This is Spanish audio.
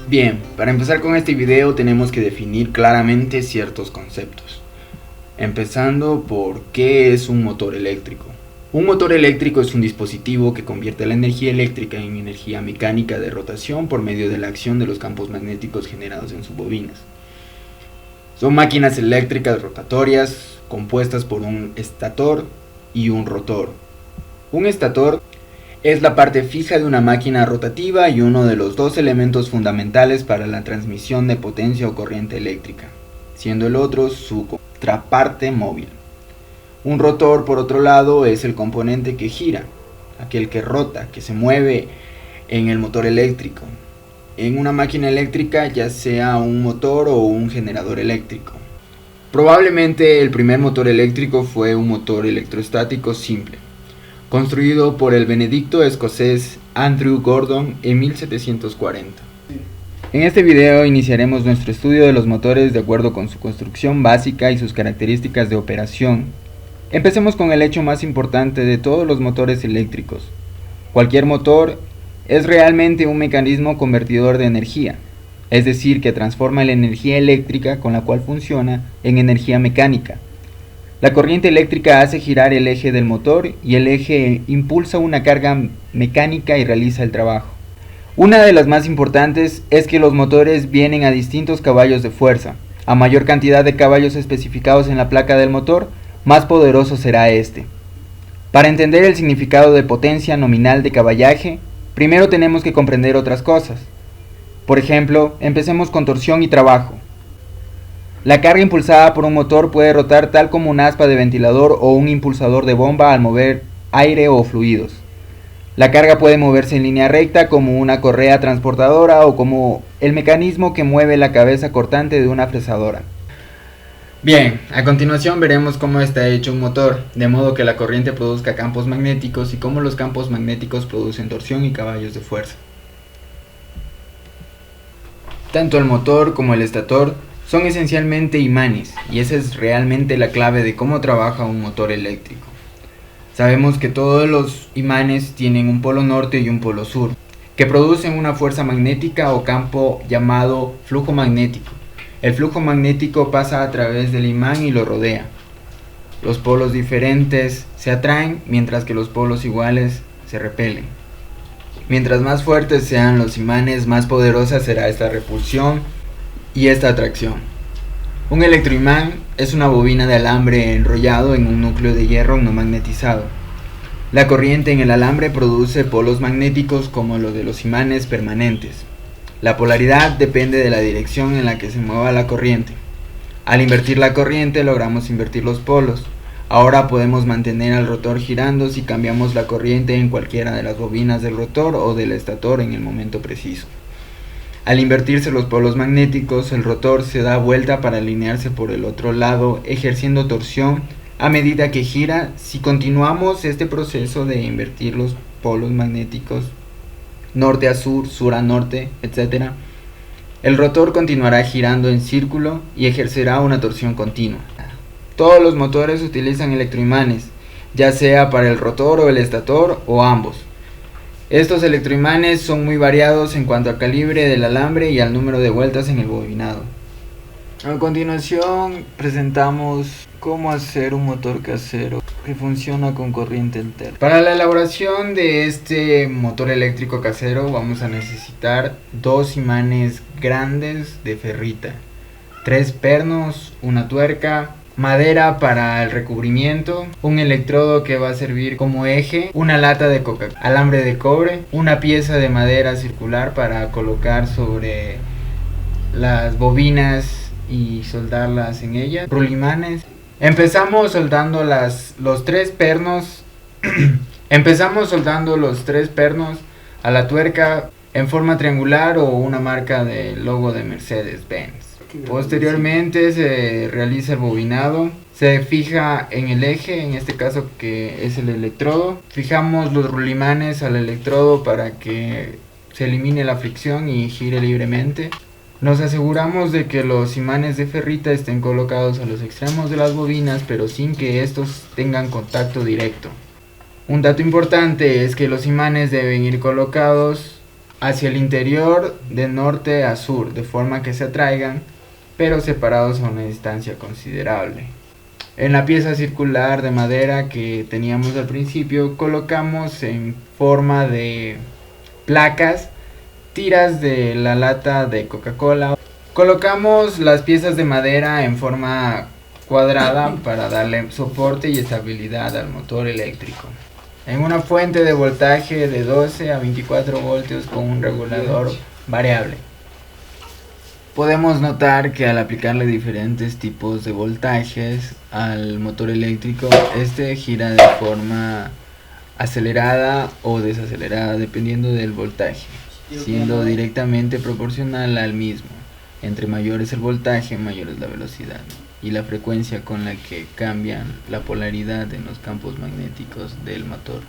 Bien, para empezar con este video tenemos que definir claramente ciertos conceptos. Empezando por qué es un motor eléctrico. Un motor eléctrico es un dispositivo que convierte la energía eléctrica en energía mecánica de rotación por medio de la acción de los campos magnéticos generados en sus bobinas. Son máquinas eléctricas rotatorias compuestas por un estator y un rotor. Un estator es la parte fija de una máquina rotativa y uno de los dos elementos fundamentales para la transmisión de potencia o corriente eléctrica, siendo el otro su contraparte móvil. Un rotor, por otro lado, es el componente que gira, aquel que rota, que se mueve en el motor eléctrico. En una máquina eléctrica, ya sea un motor o un generador eléctrico. Probablemente el primer motor eléctrico fue un motor electrostático simple, construido por el benedicto escocés Andrew Gordon en 1740. En este video iniciaremos nuestro estudio de los motores de acuerdo con su construcción básica y sus características de operación. Empecemos con el hecho más importante de todos los motores eléctricos. Cualquier motor es realmente un mecanismo convertidor de energía, es decir, que transforma la energía eléctrica con la cual funciona en energía mecánica. La corriente eléctrica hace girar el eje del motor y el eje impulsa una carga mecánica y realiza el trabajo. Una de las más importantes es que los motores vienen a distintos caballos de fuerza. A mayor cantidad de caballos especificados en la placa del motor, más poderoso será este. Para entender el significado de potencia nominal de caballaje, primero tenemos que comprender otras cosas. Por ejemplo, empecemos con torsión y trabajo. La carga impulsada por un motor puede rotar tal como un aspa de ventilador o un impulsador de bomba al mover aire o fluidos. La carga puede moverse en línea recta como una correa transportadora o como el mecanismo que mueve la cabeza cortante de una fresadora. Bien, a continuación veremos cómo está hecho un motor, de modo que la corriente produzca campos magnéticos y cómo los campos magnéticos producen torsión y caballos de fuerza. Tanto el motor como el estator son esencialmente imanes, y esa es realmente la clave de cómo trabaja un motor eléctrico. Sabemos que todos los imanes tienen un polo norte y un polo sur, que producen una fuerza magnética o campo llamado flujo magnético. El flujo magnético pasa a través del imán y lo rodea. Los polos diferentes se atraen, mientras que los polos iguales se repelen. Mientras más fuertes sean los imanes, más poderosa será esta repulsión y esta atracción. Un electroimán es una bobina de alambre enrollado en un núcleo de hierro no magnetizado. La corriente en el alambre produce polos magnéticos como los de los imanes permanentes. La polaridad depende de la dirección en la que se mueva la corriente. Al invertir la corriente logramos invertir los polos. Ahora podemos mantener al rotor girando si cambiamos la corriente en cualquiera de las bobinas del rotor o del estator en el momento preciso. Al invertirse los polos magnéticos, el rotor se da vuelta para alinearse por el otro lado, ejerciendo torsión a medida que gira. Si continuamos este proceso de invertir los polos magnéticos, norte a sur, sur a norte, etc., el rotor continuará girando en círculo y ejercerá una torsión continua. Todos los motores utilizan electroimanes, ya sea para el rotor o el estator o ambos. Estos electroimanes son muy variados en cuanto al calibre del alambre y al número de vueltas en el bobinado. A continuación presentamos cómo hacer un motor casero que funciona con corriente alterna. Para la elaboración de este motor eléctrico casero vamos a necesitar dos imanes grandes de ferrita, 3 pernos, una tuerca, madera para el recubrimiento, un electrodo que va a servir como eje, una lata de Coca-Cola, alambre de cobre, una pieza de madera circular para colocar sobre las bobinas y soldarlas en ellas, rulimanes. Empezamos soldando los 3 pernos a la tuerca en forma triangular o una marca del logo de Mercedes-Benz. Posteriormente se realiza el bobinado, se fija en el eje, en este caso que es el electrodo. Fijamos los rulimanes al electrodo para que se elimine la fricción y gire libremente. Nos aseguramos de que los imanes de ferrita estén colocados a los extremos de las bobinas, pero sin que estos tengan contacto directo. Un dato importante es que los imanes deben ir colocados hacia el interior de norte a sur, de forma que se atraigan, pero separados a una distancia considerable. En la pieza circular de madera que teníamos al principio, colocamos en forma de placas tiras de la lata de Coca-Cola. Colocamos las piezas de madera en forma cuadrada para darle soporte y estabilidad al motor eléctrico. En una fuente de voltaje de 12 a 24 voltios con un regulador variable. Podemos notar que al aplicarle diferentes tipos de voltajes al motor eléctrico, este gira de forma acelerada o desacelerada dependiendo del voltaje, siendo directamente proporcional al mismo. Entre mayor es el voltaje, mayor es la velocidad y la frecuencia con la que cambian la polaridad en los campos magnéticos del motor.